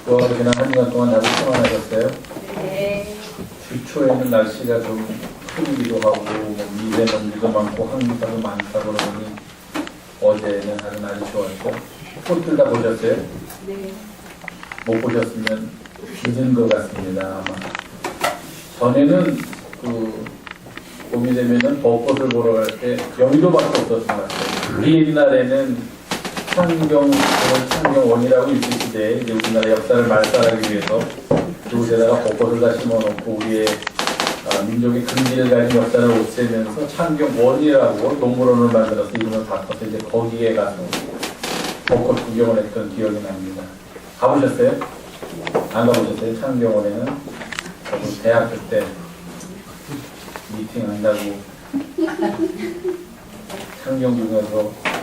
그동안 지난 한 주간 동안 다들 평안하셨어요? 네. 주초에는 날씨가 좀 흐리기도 하고 뭐 미세먼지도 많고 황사도 많다고 그러더니 어제는 아주 날이 좋았죠. 꽃들 다 보셨어요? 네. 못 보셨으면 늦은 것 같습니다. 아마 전에는 봄이 되면은 벚꽃을 보러 갈 때 여의도밖에 없었던 것 같아요. 그 옛날에는 창경원이라고 일제시대에 이제 우리나라 역사를 말살하기 위해서 그곳에다가 벚꽃을 다 심어놓고 우리의 민족의 근기를 가진 역사를 없애면서 창경원이라고 동물원을 만들어서 이름을 바꿔서 이제 거기에 가서 벚꽃 구경을 했던 기억이 납니다. 가보셨어요? 안 가보셨어요? 창경원에는? 저도 대학교 때 미팅 한다고 창경궁에서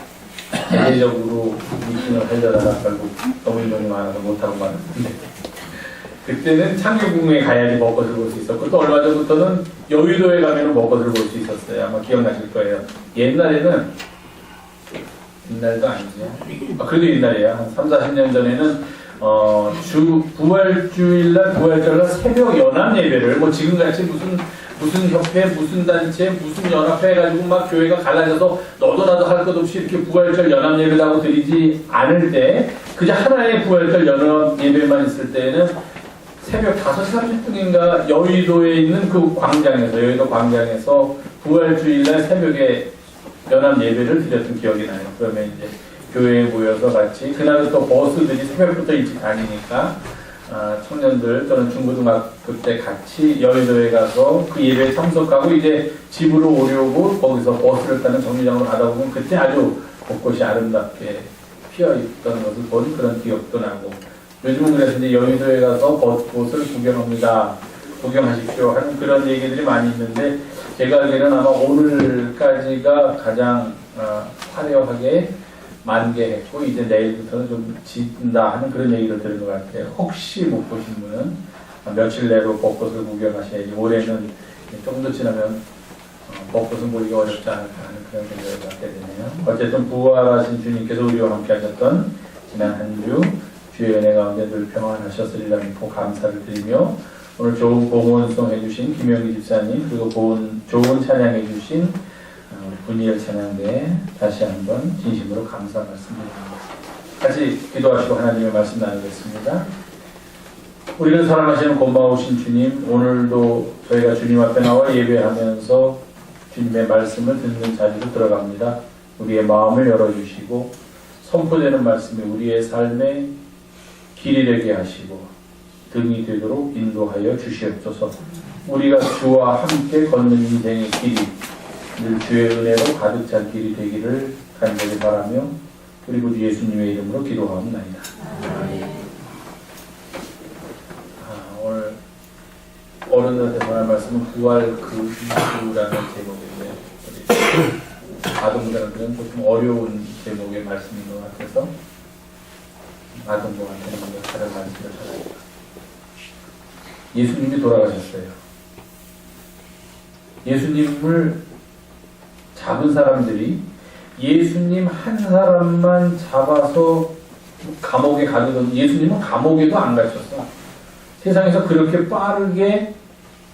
대대적으로 미팅을 하려다가 결국 너무 인원이 많아서 못하고 말았는데 그때는 창경궁에 가야지 벚꽃을 볼 수 있었고 또 얼마 전부터는 여의도에 가면 벚꽃을 볼 수 있었어요. 아마 기억나실 거예요. 옛날에도 아니죠. 그래도 옛날이에요. 한 3, 40년 전에는 부활절날 새벽 연합 예배를 뭐 지금같이 무슨 협회, 무슨 단체, 무슨 연합회 해가지고 막 교회가 갈라져서 너도 나도 할 것 없이 이렇게 부활절 연합 예배라고 드리지 않을 때 그저 하나의 부활절 연합 예배만 있을 때에는 새벽 5시 30분인가 여의도에 있는 그 광장에서 여의도 광장에서 부활주일날 새벽에 연합 예배를 드렸던 기억이 나요. 그러면 이제 교회에 모여서 같이 그날은 또 버스들이 새벽부터 일찍 다니니까 청년들 또는 중고등학교 때 같이 여의도에 가서 그 예배에 참석하고 이제 집으로 오려고 거기서 버스를 타는 정류장으로 가다 보면 그때 아주 벚꽃이 아름답게 피어있던 것을 본 그런 기억도 나고 요즘은 그래서 이제 여의도에 가서 벚꽃을 구경합니다. 구경하십시오 하는 그런 얘기들이 많이 있는데 제가 알기로는 아마 오늘까지가 가장 화려하게 만개했고 이제 내일부터는 좀 진다 하는 그런 얘기를 들은 것 같아요. 혹시 못 보신 분은 며칠 내로 벚꽃을 구경하셔야지 올해는 좀 더 지나면 벚꽃은 보기가 어렵지 않을까 하는 그런 생각을 갖게 되네요. 어쨌든 부활하신 주님께서 우리와 함께 하셨던 지난 한 주 주의 은혜 가운데 늘 평안하셨으리라 믿고 감사를 드리며 오늘 좋은 봉헌송 해주신 김영기 집사님 그리고 좋은 찬양해 주신 분이엘 찬양대에 다시 한번 진심으로 감사 말씀드립니다. 같이 기도하시고 하나님의 말씀 나누겠습니다. 우리를 사랑하시는 고마우신 주님, 오늘도 저희가 주님 앞에 나와 예배하면서 주님의 말씀을 듣는 자리로 들어갑니다. 우리의 마음을 열어주시고 선포되는 말씀이 우리의 삶의 길이 되게 하시고 등이 되도록 인도하여 주시옵소서. 우리가 주와 함께 걷는 인생의 길이 늘 주의 은혜로 가득 찬 길이 되기를 간절히 바라며 그리고 주 예수님의 이름으로 기도하옵나이다. 오늘 어른들한테 전할 말씀은 부활 그 이유라는 제목인데 아동들한테는 조금 어려운 제목의 말씀인 것 같아서 아동들한테는 다른 말씀을 전합니다. 예수님이 돌아가셨어요. 예수님을 잡은 사람들이 예수님 한 사람만 잡아서 감옥에 가두던 예수님은 감옥에도 안 갇혔어. 세상에서 그렇게 빠르게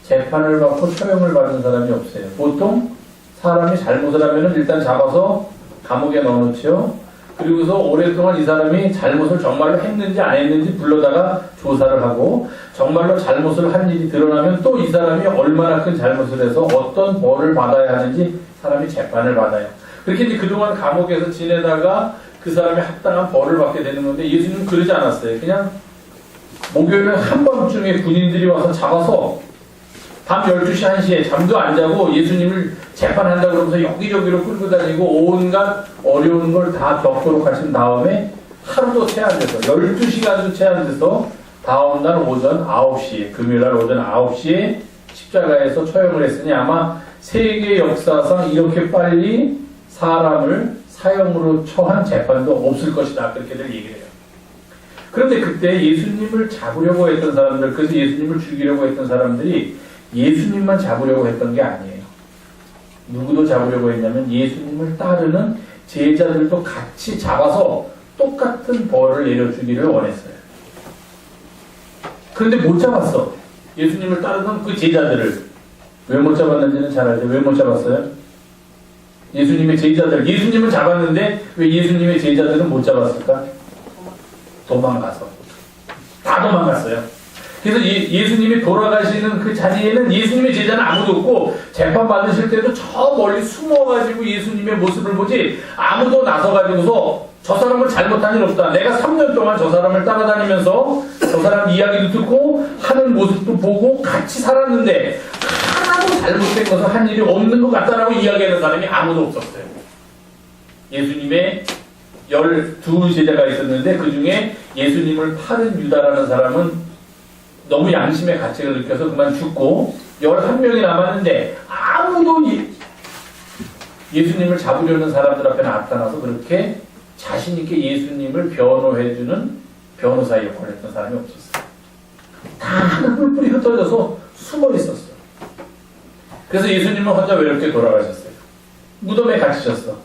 재판을 받고 처형을 받은 사람이 없어요. 보통 사람이 잘못을 하면 일단 잡아서 감옥에 넣어놓죠. 그리고서 오랫동안 이 사람이 잘못을 정말로 했는지 안 했는지 불러다가 조사를 하고 정말로 잘못을 한 일이 드러나면 또 이 사람이 얼마나 큰 잘못을 해서 어떤 벌을 받아야 하는지 사람이 재판을 받아요. 그렇게 이제 그동안 감옥에서 지내다가 그 사람이 합당한 벌을 받게 되는 건데 예수님은 그러지 않았어요. 그냥 목요일 한밤중에 군인들이 와서 잡아서 밤 12시 1시에 잠도 안 자고 예수님을 재판한다고 그러면서 여기저기로 끌고 다니고 온갖 어려운 걸 다 겪도록 하신 다음에 하루도 채 안 돼서 12시간도 채 안 돼서 다음날 오전 9시에 금요일날 오전 9시에 십자가에서 처형을 했으니 아마 세계 역사상 이렇게 빨리 사람을 사형으로 처한 재판도 없을 것이다. 그렇게들 얘기를 해요. 그런데 그때 예수님을 잡으려고 했던 사람들, 그래서 예수님을 죽이려고 했던 사람들이 예수님만 잡으려고 했던 게 아니에요. 누구도 잡으려고 했냐면 예수님을 따르는 제자들도 같이 잡아서 똑같은 벌을 내려주기를 원했어요. 그런데 못 잡았어. 예수님을 따르던 그 제자들을. 왜 못 잡았는지는 잘 알죠. 왜 못 잡았어요? 예수님의 제자들. 예수님은 잡았는데 왜 예수님의 제자들은 못 잡았을까? 도망가서. 다 도망갔어요. 그래서 예수님이 돌아가시는 그 자리에는 예수님의 제자는 아무도 없고 재판 받으실 때도 저 멀리 숨어가지고 예수님의 모습을 보지 아무도 나서가지고서 저 사람을 잘못한 일 없다. 내가 3년 동안 저 사람을 따라다니면서 저 사람 이야기도 듣고 하는 모습도 보고 같이 살았는데 하나도 잘못된 것을 한 일이 없는 것 같다라고 이야기하는 사람이 아무도 없었어요. 예수님의 12제자가 있었는데 그 중에 예수님을 파는 유다라는 사람은 너무 양심의 가책을 느껴서 그만 죽고 11명이 남았는데 아무도 예수님을 잡으려는 사람들 앞에 나타나서 그렇게 자신있게 예수님을 변호해주는 변호사 역할을 했던 사람이 없었어요. 다 뿔뿔이 흩어져서 숨어 있었어요. 그래서 예수님은 혼자 외롭게 돌아가셨어요. 무덤에 갇히셨어.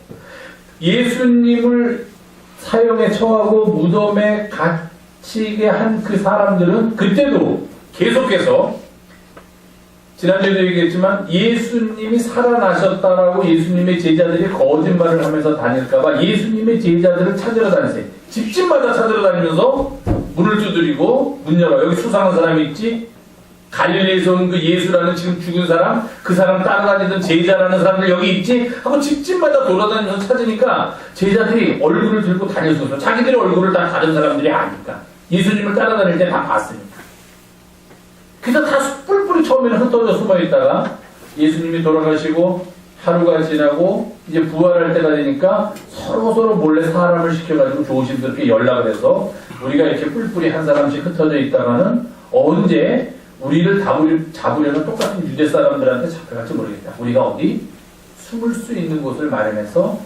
예수님을 사형에 처하고 무덤에 갇히게 한 그 사람들은 그때도 계속해서 지난주에도 얘기했지만 예수님이 살아나셨다라고 예수님의 제자들이 거짓말을 하면서 다닐까봐 예수님의 제자들을 찾으러 다니세요. 집집마다 찾으러 다니면서 문을 두드리고 문 열어. 여기 수상한 사람이 있지? 갈릴리에서 온 그 예수라는 지금 죽은 사람, 그 사람 따라다니던 제자라는 사람들 여기 있지? 하고 집집마다 돌아다니면서 찾으니까 제자들이 얼굴을 들고 다닐 수 없어. 자기들의 얼굴을 다 다른 사람들이 아니까. 예수님을 따라다닐 때 다 봤으니까. 그래서 다 뿔뿔이 처음에는 흩어져 숨어 있다가 예수님이 돌아가시고 하루가 지나고 이제 부활할 때가 되니까 서로 몰래 사람을 시켜가지고 조심스럽게 연락을 해서 우리가 이렇게 뿔뿔이 한 사람씩 흩어져 있다가는 언제 우리를 잡으려는 똑같은 유대 사람들한테 잡혀갈지 모르겠다. 우리가 어디 숨을 수 있는 곳을 마련해서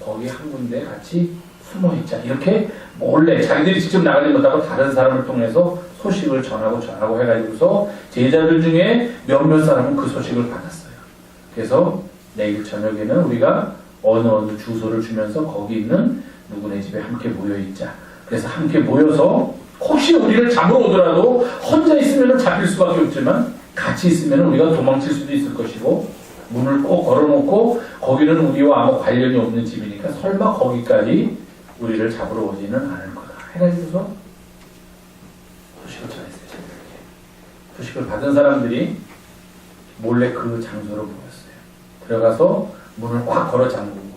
거기 한 군데 같이 숨어 있자. 이렇게 몰래 자기들이 직접 나가지 못하고 다른 사람을 통해서 소식을 전하고 해가지고서 제자들 중에 몇몇 사람은 그 소식을 받았어요. 그래서 내일 저녁에는 우리가 어느 주소를 주면서 거기 있는 누구네 집에 함께 모여 있자. 그래서 함께 모여서 혹시 우리를 잡으러 오더라도 혼자 있으면 잡힐 수밖에 없지만 같이 있으면 우리가 도망칠 수도 있을 것이고 문을 꼭 걸어놓고 거기는 우리와 아무 관련이 없는 집이니까 설마 거기까지 우리를 잡으러 오지는 않을 거다 해가지고서 소식을 전했어요. 소식을 받은 사람들이 몰래 그 장소로 모였어요. 들어가서 문을 꽉 걸어 잠그고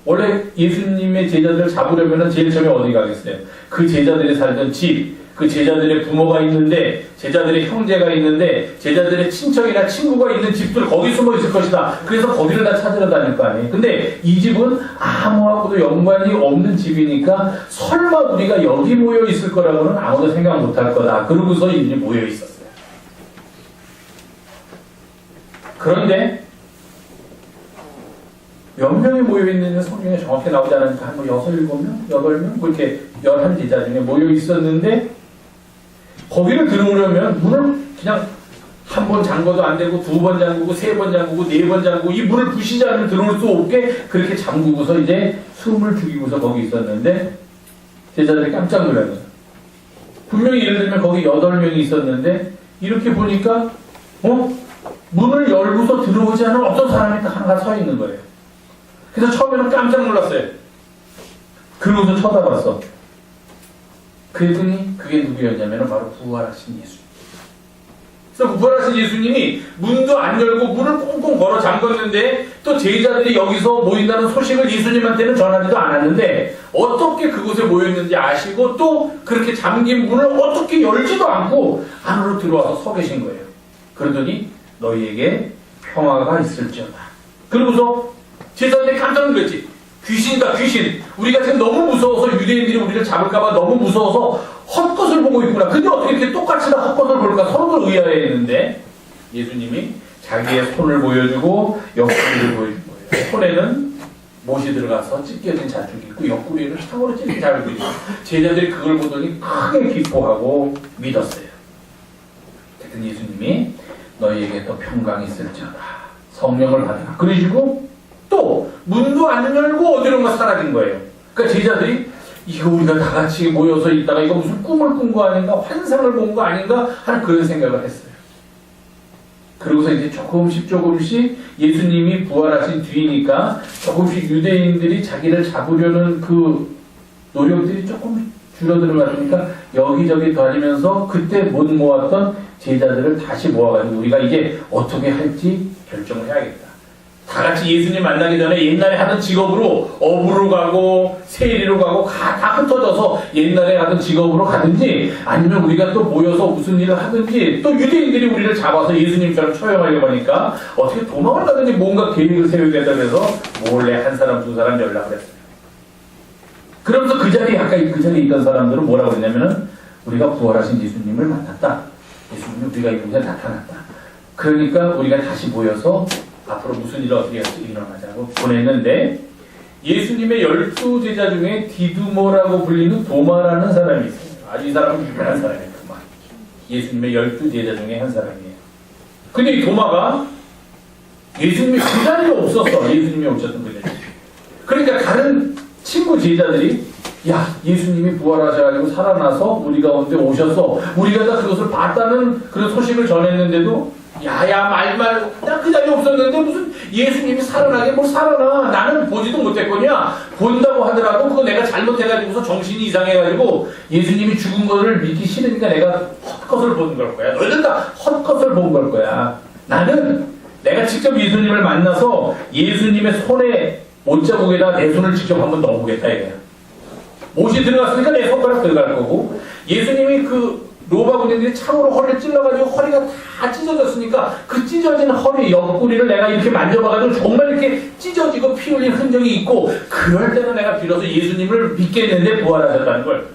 원래 예수님의 제자들을 잡으려면 제일 처음에 어디 가겠어요? 그 제자들이 살던 집, 그 제자들의 부모가 있는데, 제자들의 형제가 있는데, 제자들의 친척이나 친구가 있는 집들 거기 숨어 있을 것이다. 그래서 거기를 다 찾으러 다닐 거 아니에요. 근데 이 집은 아무하고도 연관이 없는 집이니까 설마 우리가 여기 모여 있을 거라고는 아무도 생각 못 할 거다. 그러고서 이들이 모여 있었어요. 그런데 몇 명이 모여있는지 성경에 정확히 나오지 않으니까 한 6, 7명? 8명? 뭐 이렇게 11제자 중에 모여있었는데 거기를 들어오려면 문을 그냥 한 번 잠궈도 안 되고 2번 잠그고 3번 잠그고 4번 잠그고 이 문을 부시지 않으면 들어올 수 없게 그렇게 잠그고서 이제 숨을 죽이고서 거기 있었는데 제자들이 깜짝 놀란 거예요. 분명히 예를 들면 거기 8명이 있었는데 이렇게 보니까 문을 열고서 들어오지 않은 어떤 사람이 딱 하나가 서 있는 거예요. 그래서 처음에는 깜짝 놀랐어요. 그러고서 쳐다봤어. 그랬더니 그게 누구였냐면 바로 부활하신 예수님. 그래서 부활하신 예수님이 문도 안 열고 문을 꽁꽁 걸어 잠궜는데 또 제자들이 여기서 모인다는 소식을 예수님한테는 전하지도 않았는데 어떻게 그곳에 모였는지 아시고 또 그렇게 잠긴 문을 어떻게 열지도 않고 안으로 들어와서 서 계신 거예요. 그러더니 너희에게 평화가 있을지어다. 그러고서 제자들이 깜짝 놀랐지. 귀신이다 귀신. 우리가 지금 너무 무서워서 유대인들이 우리를 잡을까봐 너무 무서워서 헛것을 보고 있구나. 근데 어떻게 이렇게 똑같이 다 헛것을 볼까 서로들 의아해했는데 예수님이 자기의 손을 보여주고 옆구리를 보여준 거예요. 손에는 못이 들어가서 찢겨진 자축이 있고 옆구리에는 창으로 찢긴 자국이 있고 제자들이 그걸 보더니 크게 기뻐하고 믿었어요. 그랬더니 예수님이 너희에게 또 평강이 있을지어다. 성령을 받으라. 그러시고 또 문도 안 열고 어디론가 사라진 거예요. 그러니까 제자들이 이거 우리가 다 같이 모여서 있다가 이거 무슨 꿈을 꾼 거 아닌가, 환상을 본 거 아닌가 하는 그런 생각을 했어요. 그러고서 이제 조금씩 예수님이 부활하신 뒤니까 조금씩 유대인들이 자기를 잡으려는 그 노력들이 조금 줄어들어가니까 여기저기 다니면서 그때 못 모았던 제자들을 다시 모아가지고 우리가 이제 어떻게 할지 결정을 해야겠다. 다 같이 예수님 만나기 전에 옛날에 하던 직업으로 어부로 가고 세리로 가고 다 흩어져서 옛날에 하던 직업으로 가든지 아니면 우리가 또 모여서 무슨 일을 하든지 또 유대인들이 우리를 잡아서 예수님처럼 처형하려고 하니까 어떻게 도망을 가든지 뭔가 계획을 세우겠다고 해서 몰래 한 사람 두 사람 연락을 했어요. 그러면서 그 자리에 있던 사람들은 뭐라고 했냐면은 우리가 부활하신 예수님을 만났다. 예수님이 우리가 이곳에 나타났다. 그러니까 우리가 다시 모여서 앞으로 무슨 일을 어떻게 할지 일어나자고 보냈는데 예수님의 12제자 중에 디두모라고 불리는 도마라는 사람이 있어요. 아주 이 사람은 유명한 사람이에요. 도마. 예수님의 12제자 중에 한 사람이에요. 근데 이 도마가 예수님이 그 자리에 없었어. 예수님이 오셨던 그 자리에. 그러니까 다른 친구 제자들이 야 예수님이 부활하셔가지고 살아나서 우리 가운데 오셔서 우리가 다 그것을 봤다는 그런 소식을 전했는데도 야야 말말 나 그 자리에 없었는데 무슨 예수님이 살아나게 뭘 살아나 나는 보지도 못했거냐 본다고 하더라도 그거 내가 잘못해가지고서 정신이 이상해가지고 예수님이 죽은 거를 믿기 싫으니까 내가 헛것을 본 걸 거야. 너희들 다 헛것을 본 걸 거야. 나는 내가 직접 예수님을 만나서 예수님의 손에 옷자국에다 내 손을 직접 한번 넣어보겠다 이거야. 못이 들어갔으니까 내 손가락 들어갈 거고 예수님이 그 로마 군인들이 창으로 허리를 찔러가지고 허리가 다 찢어졌으니까 그 찢어진 허리 옆구리를 내가 이렇게 만져봐가지고 정말 이렇게 찢어지고 피 흘린 흔적이 있고 그럴 때는 내가 비로소 예수님을 믿겠는데 부활하셨다는 걸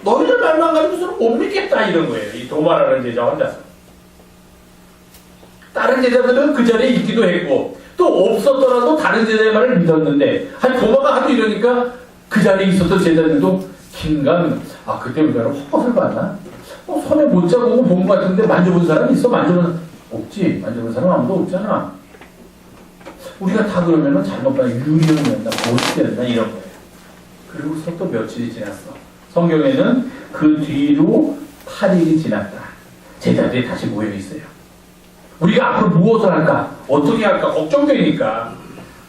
너희들 말만 가지고서는 못 믿겠다 이런 거예요. 이 도마라는 제자 혼자서. 다른 제자들은 그 자리에 있기도 했고 또 없었더라도 다른 제자의 말을 믿었는데 한 도마가 하도 이러니까 그 자리에 있었던 제자들도 긴가민가 그때 우리가 헛것을 봤나? 손에 못 잡고 본 것 같은데 만져본 사람 있어? 없지. 만져본 사람 아무도 없잖아. 우리가 다 그러면은 잘못 봐야 유령이었나 보스였나 이런 거예요. 그리고서 또 며칠이 지났어. 성경에는 그 뒤로 8일이 지났다. 제자들이 다시 모여 있어요. 우리가 앞으로 무엇을 할까? 어떻게 할까? 걱정되니까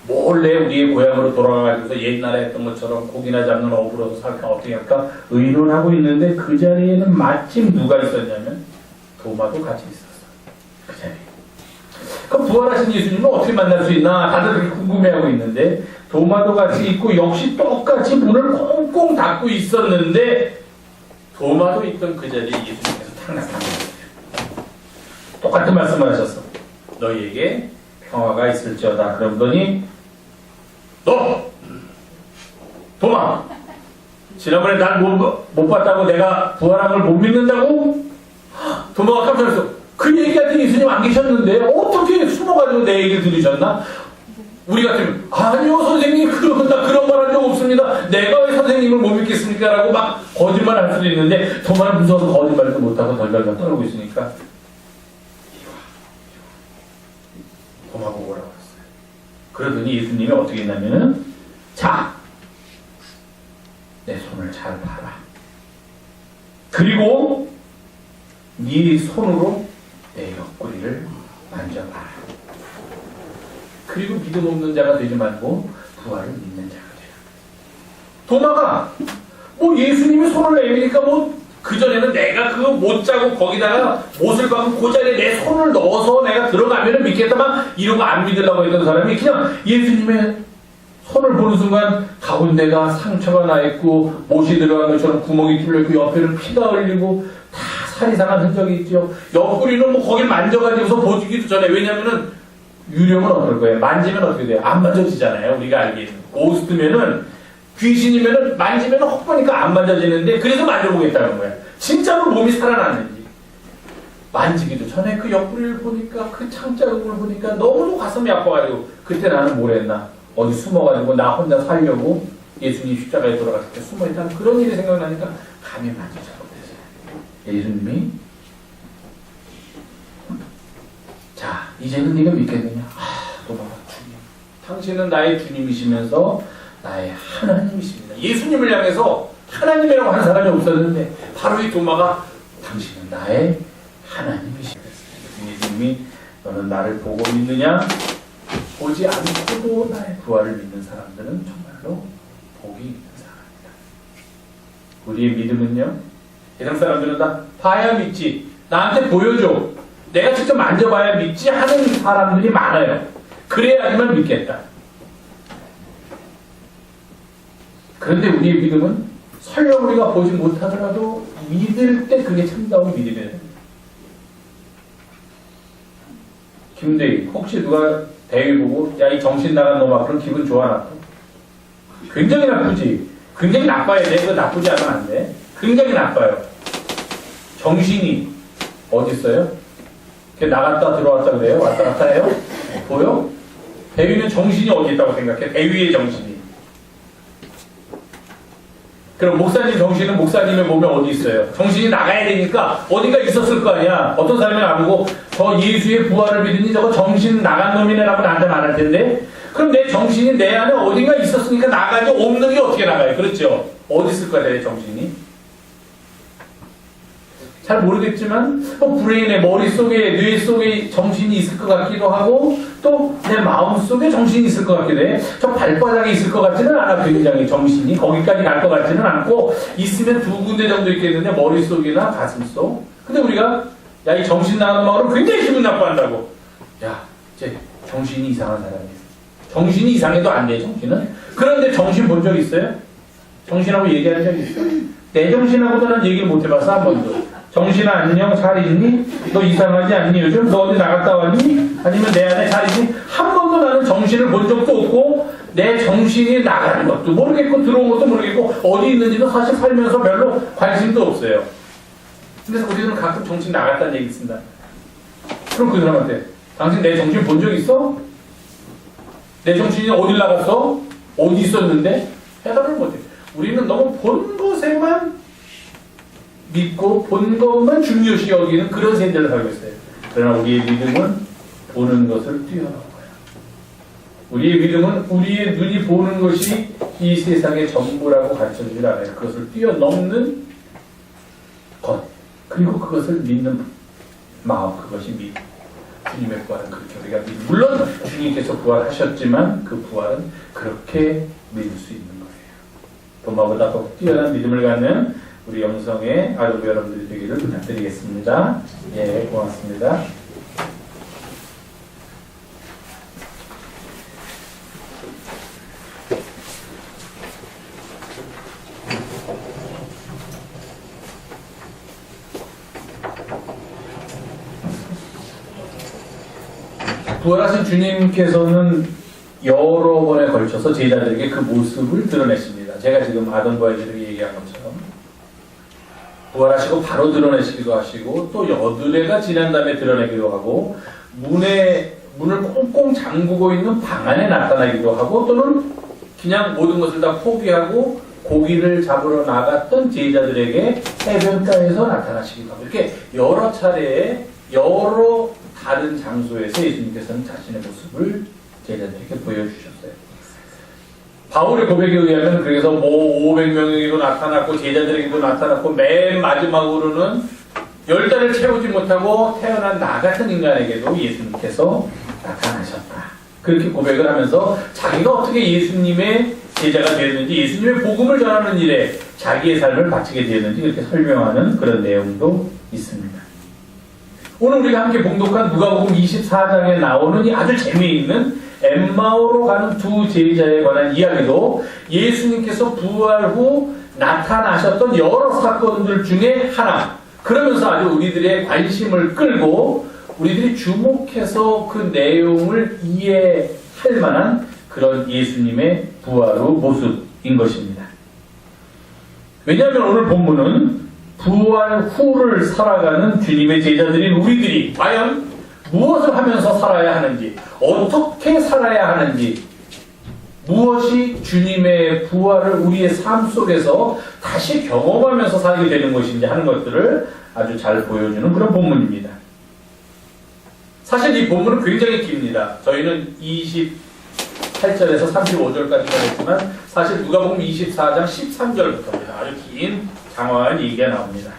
몰래 우리의 고향으로 돌아가서 옛날에 했던 것처럼 고기나 잡는 어부로서 살까 어떻게 할까 의논하고 있는데 그 자리에는 마침 누가 있었냐면 도마도 같이 있었어. 그 자리에. 그럼 부활하신 예수님은 어떻게 만날 수 있나 다들 그렇게 궁금해하고 있는데 도마도 같이 있고 역시 똑같이 문을 꽁꽁 닫고 있었는데 도마도 있던 그 자리에 예수님께서 탁 나타났어요. 똑같은 말씀을 하셨어. 너희에게 평화가 있을지어다. 그러더니 너! 도마! 지난번에 날 못 봤다고 내가 부활한 걸 못 믿는다고? 도마가 깜짝 놀랐어. 그 얘기할 때 예수님 안 계셨는데 어떻게 숨어가지고 내 얘기를 들으셨나? 우리 같으면 아니요 선생님 그런 말 한 적 없습니다. 내가 왜 선생님을 못 믿겠습니까? 라고 막 거짓말 할 수도 있는데 도마는 무서워서 거짓말도 못하고 덜덜덜 떨고 있으니까 도마 보고 오라고 했어요. 그러더니 예수님이 어떻게 했냐면은 자, 내 손을 잘 봐라. 그리고 네 손으로 내 옆구리를 만져봐라. 그리고 믿음 없는 자가 되지 말고 부활을 믿는 자가 되라. 도마가 뭐 예수님이 손을 내미니까 뭐 그전에는 내가 그거 못 자고 거기다가 못을 박고 그 자리에 내 손을 넣어서 내가 들어가면 믿겠다만 이러고 안 믿으려고 했던 사람이 그냥 예수님의 손을 보는 순간 가운데가 상처가 나 있고 못이 들어간 것처럼 구멍이 뚫려 있고 옆에는 피가 흘리고 다 살이 상한 흔적이 있죠. 옆구리는 뭐 거길 만져가지고서 보지기도 전에 왜냐면은 유령은 어떨 거예요? 만지면 어떻게 돼요? 안 만져지잖아요. 우리가 알기에는 고스트면은 귀신이면은 만지면은 헛보니까 안 만져지는데 그래서 만져보겠다는 거야. 진짜로 몸이 살아났는지. 만지기도 전에 그 옆구리를 보니까 그 창자국을 보니까 너무 가슴이 아파가지고 그때 나는 뭘 했나? 어디 숨어가지고 나 혼자 살려고 예수님 십자가에 돌아갔을 때 숨어있다는 그런 일이 생각나니까 감히 만지자고 그랬어요. 예수님이 자 이제는 네가 믿겠느냐? 도마가 주님. 당신은 나의 주님이시면서 나의 하나님이십니다. 예수님을 향해서 하나님이라고 하는 사람이 없었는데 바로 이 도마가 당신은 나의 하나님이시다. 예수님이 너는 나를 보고 믿느냐? 보지 않고도 나의 부활을 믿는 사람들은 정말로 복이 있는 사람이다. 우리의 믿음은요, 세상 사람들은 다 봐야 믿지, 나한테 보여줘, 내가 직접 만져봐야 믿지 하는 사람들이 많아요. 그래야지만 믿겠다. 그런데 우리의 믿음은 설령 우리가 보지 못하더라도 믿을 때 그게 참다운 믿음이에요. 김대희, 혹시 누가 대위 보고 야 이 정신 나간 놈아 그런 기분 좋아 나빠? 굉장히 나쁘지. 굉장히 나빠야 돼. 그거 나쁘지 않으면 안 돼. 굉장히 나빠요. 정신이 어디 있어요? 나갔다 들어왔다 그래요? 왔다 갔다 해요? 보여? 대위는 정신이 어디 있다고 생각해? 대위의 정신이. 그럼 목사님 정신은 목사님의 몸에 어디 있어요? 정신이 나가야 되니까 어딘가 있었을 거 아니야. 어떤 사람이 나보고 저 예수의 부활을 믿으니 저거 정신 나간 놈이네라고 나한테 말할 텐데, 그럼 내 정신이 내 안에 어딘가 있었으니까 나가지, 없는 게 어떻게 나가요? 그렇죠? 어디 있을 거야 내 정신이? 잘 모르겠지만 브레인에, 머릿속에, 뇌 속에 정신이 있을 것 같기도 하고 또 내 마음속에 정신이 있을 것 같기도 해. 저 발바닥에 있을 것 같지는 않아. 굉장히 정신이 거기까지 갈 것 같지는 않고, 있으면 두 군데 정도 있겠는데 머릿속이나 가슴속. 근데 우리가 야 이 정신 나가는 마음으로 굉장히 기분 나빠한다고. 야 이제 정신이 이상한 사람이야. 정신이 이상해도 안 돼 정신은. 그런데 정신 본 적 있어요? 정신하고 얘기한 적 있어요? 내 정신하고도 난 얘기를 못 해봤어 한 번도. 정신아 안녕 잘 있니? 너 이상하지 않니 요즘? 너 어디 나갔다 왔니? 아니면 내 안에 잘 있니? 한 번도 나는 정신을 본 적도 없고 내 정신이 나가는 것도 모르겠고 들어온 것도 모르겠고 어디 있는지도 사실 살면서 별로 관심도 없어요. 그래서 우리는 가끔 정신 나갔다는 얘기 씁니다. 그럼 그 사람한테 당신 내 정신 본 적 있어? 내 정신이 어딜 나갔어? 어디 있었는데? 해답을 못해. 우리는 너무 본 것에만 믿고 본 것만 중요시 여기는 그런 세대를 살고 있어요. 그러나 우리의 믿음은 보는 것을 뛰어넘어요. 우리의 믿음은 우리의 눈이 보는 것이 이 세상의 전부라고 가르쳐주지 않아요. 그것을 뛰어넘는 것, 그리고 그것을 믿는 마음, 그것이 믿음. 주님의 부활은 그렇게 우리가 믿음. 물론 주님께서 부활하셨지만 그 부활은 그렇게 믿을 수 있는 거예요. 도마보다 더 뛰어난 믿음을 갖는 우리 영성의 아르부 여러분들이 되기를 부탁드리겠습니다. 예, 고맙습니다. 부활하신 주님께서는 여러 번에 걸쳐서 제자들에게 그 모습을 드러내십니다. 제가 지금 아동 부활절에 얘기한 것처럼 부활하시고 바로 드러내시기도 하시고 또 여드레가 지난 다음에 드러내기도 하고 문을 꽁꽁 잠그고 있는 방 안에 나타나기도 하고 또는 그냥 모든 것을 다 포기하고 고기를 잡으러 나갔던 제자들에게 해변가에서 나타나시기도 하고 이렇게 여러 차례에 여러 다른 장소에서 예수님께서는 자신의 모습을 제자들에게 보여주셨어요. 바울의 고백에 의하면 그래서 500명에게도 나타났고 제자들에게도 나타났고 맨 마지막으로는 10달을 채우지 못하고 태어난 나 같은 인간에게도 예수님께서 나타나셨다. 그렇게 고백을 하면서 자기가 어떻게 예수님의 제자가 되었는지, 예수님의 복음을 전하는 일에 자기의 삶을 바치게 되었는지 그렇게 설명하는 그런 내용도 있습니다. 오늘 우리가 함께 봉독한 누가복음 24장에 나오는 이 아주 재미있는 엠마오로 가는 두 제자에 관한 이야기도 예수님께서 부활 후 나타나셨던 여러 사건들 중에 하나, 그러면서 아주 우리들의 관심을 끌고 우리들이 주목해서 그 내용을 이해할 만한 그런 예수님의 부활 후 모습인 것입니다. 왜냐하면 오늘 본문은 부활 후를 살아가는 주님의 제자들인 우리들이 과연 무엇을 하면서 살아야 하는지, 어떻게 살아야 하는지, 무엇이 주님의 부활을 우리의 삶 속에서 다시 경험하면서 살게 되는 것인지 하는 것들을 아주 잘 보여주는 그런 본문입니다. 사실 이 본문은 굉장히 깁니다. 저희는 28절에서 35절까지 말했지만 사실 누가복음 24장 13절부터입니다. 아주 긴 장황한 얘기가 나옵니다.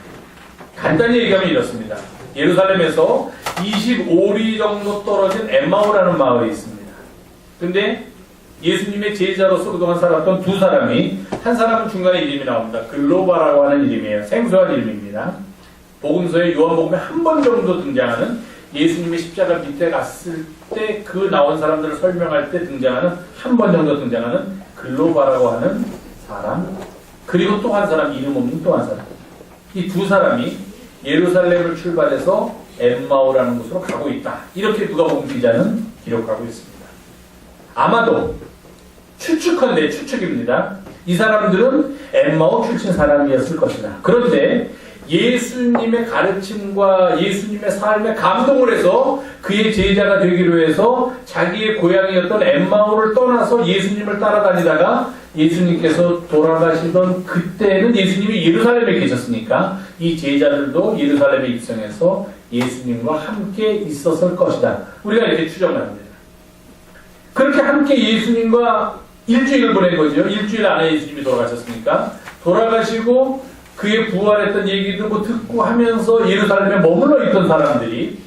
간단히 얘기하면 이렇습니다. 예루살렘에서 25리 정도 떨어진 엠마오라는 마을이 있습니다. 근데 예수님의 제자로서 그동안 살았던 두 사람이, 한 사람은 중간에 이름이 나옵니다. 글로바라고 하는 이름이에요. 생소한 이름입니다. 복음서에 요한복음에 한 번 정도 등장하는, 예수님의 십자가 밑에 갔을 때 그 나온 사람들을 설명할 때 등장하는, 한 번 정도 등장하는 글로바라고 하는 사람, 그리고 또 한 사람, 이름 없는 또 한 사람. 이 두 사람이 예루살렘을 출발해서 엠마오라는 곳으로 가고 있다. 이렇게 누가복음 기자는 기록하고 있습니다. 아마도 추측컨대, 추측입니다. 이 사람들은 엠마오 출신 사람이었을 것이다. 그런데 예수님의 가르침과 예수님의 삶에 감동을 해서 그의 제자가 되기로 해서 자기의 고향이었던 엠마오를 떠나서 예수님을 따라다니다가 예수님께서 돌아가시던 그때는 예수님이 예루살렘에 계셨으니까 이 제자들도 예루살렘에 입성해서 예수님과 함께 있었을 것이다. 우리가 이렇게 추정을 합니다. 그렇게 함께 예수님과 일주일을 보낸 거죠. 일주일 안에 예수님이 돌아가셨으니까. 돌아가시고 그의 부활했던 얘기도 뭐 듣고 하면서 예루살렘에 머물러 있던 사람들이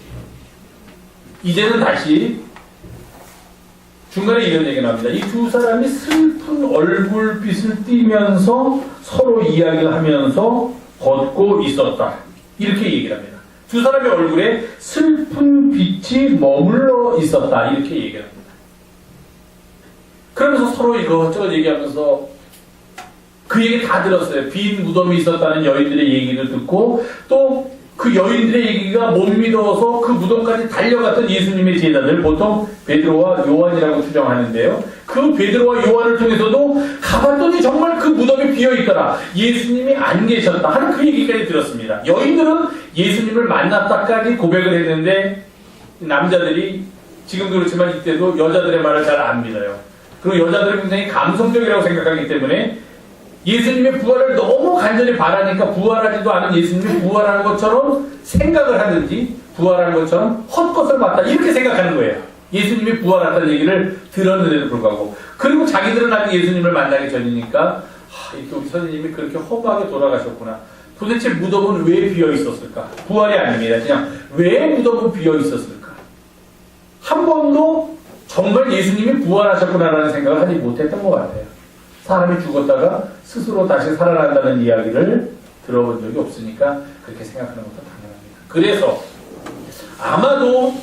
이제는 다시 중간에 이런 얘기가 나옵니다. 이 두 사람이 슬픈 얼굴빛을 띠면서 서로 이야기를 하면서 걷고 있었다. 이렇게 얘기를 합니다. 두 사람의 얼굴에 슬픈 빛이 머물러 있었다. 이렇게 얘기를 합니다. 그러면서 서로 이것저것 얘기하면서 그 얘기 다 들었어요. 빈 무덤이 있었다는 여인들의 얘기도 듣고 또 그 여인들의 얘기가 못 믿어서 그 무덤까지 달려갔던 예수님의 제자들, 보통 베드로와 요한이라고 추정하는데요. 그 베드로와 요한을 통해서도 가봤더니 정말 그 무덤이 비어있더라. 예수님이 안 계셨다 하는 그 얘기까지 들었습니다. 여인들은 예수님을 만났다까지 고백을 했는데 남자들이 지금도 그렇지만 이때도 여자들의 말을 잘 안 믿어요. 그리고 여자들은 굉장히 감성적이라고 생각하기 때문에 예수님의 부활을 너무 간절히 바라니까 부활하지도 않은 예수님이 부활하는 것처럼 생각을 하든지 부활하는 것처럼 헛것을 봤다 이렇게 생각하는 거예요. 예수님이 부활했다는 얘기를 들었는데도 불구하고. 그리고 자기들은 아직 예수님을 만나기 전이니까 이렇게 우리 선생님이 그렇게 허무하게 돌아가셨구나. 도대체 무덤은 왜 비어 있었을까? 부활이 아닙니다. 그냥 왜 무덤은 비어 있었을까? 한 번도 정말 예수님이 부활하셨구나라는 생각을 하지 못했던 것 같아요. 사람이 죽었다가 스스로 다시 살아난다는 이야기를 들어본 적이 없으니까 그렇게 생각하는 것도 당연합니다. 그래서 아마도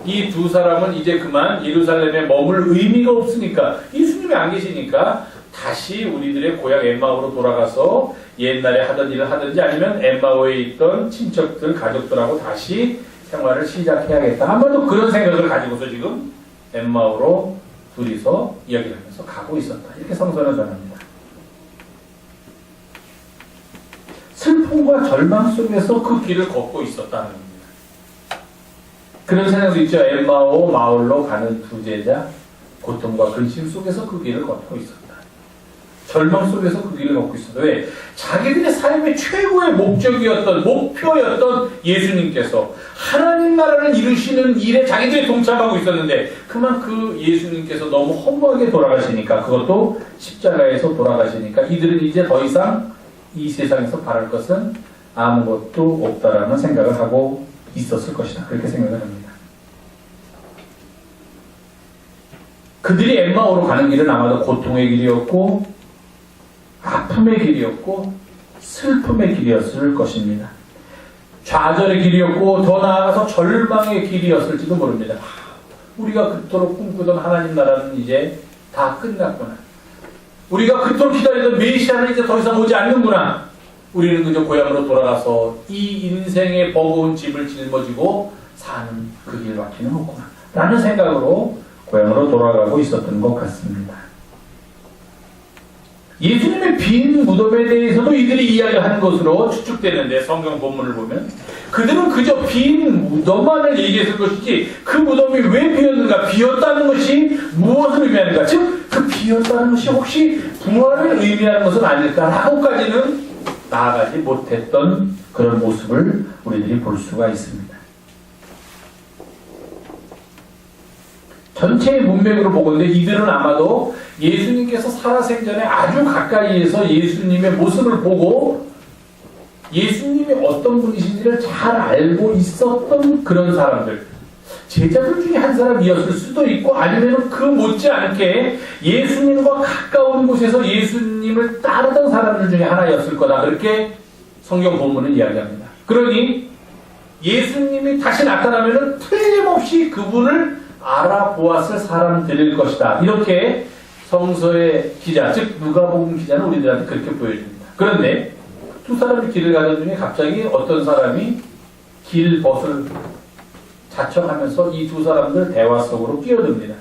이 두 사람은 이제 그만 예루살렘에 머물 의미가 없으니까, 예수님이 안 계시니까 다시 우리들의 고향 엠마오로 돌아가서 옛날에 하던 일을 하든지 아니면 엠마오에 있던 친척들, 가족들하고 다시 생활을 시작해야겠다. 아마도 그런 생각을 가지고서 지금 엠마오로 둘이서 이야기를 하면서 가고 있었다. 이렇게 성서는 전합니다. 슬픔과 절망 속에서 그 길을 걷고 있었다는 겁니다. 그런 생각도 있죠. 엠마오 마을로 가는 두 제자, 고통과 근심 속에서 그 길을 걷고 있었다. 절망 속에서 그 길을 걷고 있었다. 왜? 자기들의 삶의 최고의 목적이었던, 목표였던 예수님께서 하나님 나라를 이루시는 일에 자기들이 동참하고 있었는데 그만 그 예수님께서 너무 허무하게 돌아가시니까, 그것도 십자가에서 돌아가시니까 이들은 이제 더 이상 이 세상에서 바랄 것은 아무것도 없다라는 생각을 하고 있었을 것이다. 그렇게 생각을 합니다. 그들이 엠마오로 가는 길은 아마도 고통의 길이었고 아픔의 길이었고 슬픔의 길이었을 것입니다. 좌절의 길이었고 더 나아가서 절망의 길이었을지도 모릅니다. 우리가 그토록 꿈꾸던 하나님 나라는 이제 다 끝났구나. 우리가 그토록 기다리던 메시아는 이제 더 이상 오지 않는구나. 우리는 그저 고향으로 돌아가서 이 인생의 버거운 짐을 짊어지고 사는 그 길밖에는 없구나 라는 생각으로 고향으로 돌아가고 있었던 것 같습니다. 예수님의 빈 무덤에 대해서도 이들이 이야기하는 것으로 추측되는데, 성경 본문을 보면 그들은 그저 빈 무덤만을 얘기했을 것이지 그 무덤이 왜 비었는가, 비었다는 것이 무엇을 의미하는가, 즉 그 비었다는 것이 혹시 부활을 의미하는 것은 아닐까라고까지는 나아가지 못했던 그런 모습을 우리들이 볼 수가 있습니다. 전체의 문맥으로 보건대 이들은 아마도 예수님께서 살아생전에 아주 가까이에서 예수님의 모습을 보고 예수님이 어떤 분이신지를 잘 알고 있었던 그런 사람들, 제자들 중에 한 사람이었을 수도 있고 아니면 그 못지않게 예수님과 가까운 곳에서 예수님을 따르던 사람들 중에 하나였을 거다. 그렇게 성경 본문은 이야기합니다. 그러니 예수님이 다시 나타나면 틀림없이 그분을 알아보았을 사람들일 것이다. 이렇게 성서의 기자, 즉 누가복음 기자는 우리들한테 그렇게 보여줍니다. 그런데 두 사람이 길을 가던 중에 갑자기 어떤 사람이 길벗을 자청하면서 이 두 사람들 대화 속으로 끼어듭니다.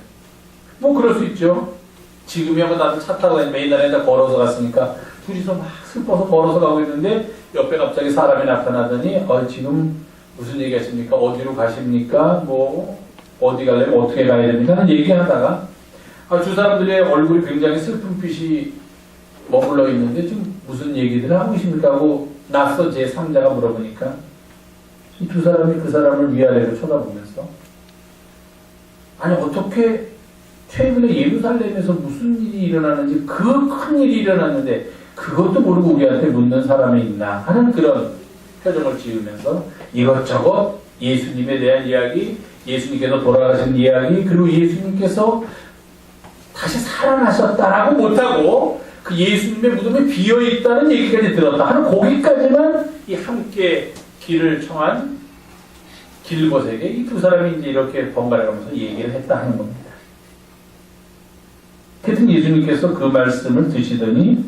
뭐 그럴 수 있죠. 지금이야 뭐 다들 차 타고 맨날에다 걸어서 갔으니까 둘이서 막 슬퍼서 걸어서 가고 있는데 옆에 갑자기 사람이 나타나더니 지금 무슨 얘기 하십니까? 어디로 가십니까? 뭐 어디 가려면 어떻게 가야 됩니까? 하는 얘기하다가 두 사람들의 얼굴이 굉장히 슬픈 빛이 머물러 있는데 지금 무슨 얘기들을 하고 계십니까? 하고 낯선 제 3자가 물어보니까 이 두 사람이 그 사람을 위아래로 쳐다보면서 아니 어떻게 최근에 예루살렘에서 무슨 일이 일어나는지 그 큰 일이 일어났는데 그것도 모르고 우리한테 묻는 사람이 있나 하는 그런 표정을 지으면서 이것저것 예수님에 대한 이야기, 예수님께서 돌아가신 이야기, 그리고 예수님께서 다시 살아나셨다라고 못하고 그 예수님의 무덤이 비어있다는 얘기까지 들었다 하는 거기까지만 이 함께 길을 청한 길벗에게 이 두 사람이 이제 이렇게 번갈아가면서 얘기를 했다 하는 겁니다. 하여튼 예수님께서 그 말씀을 드시더니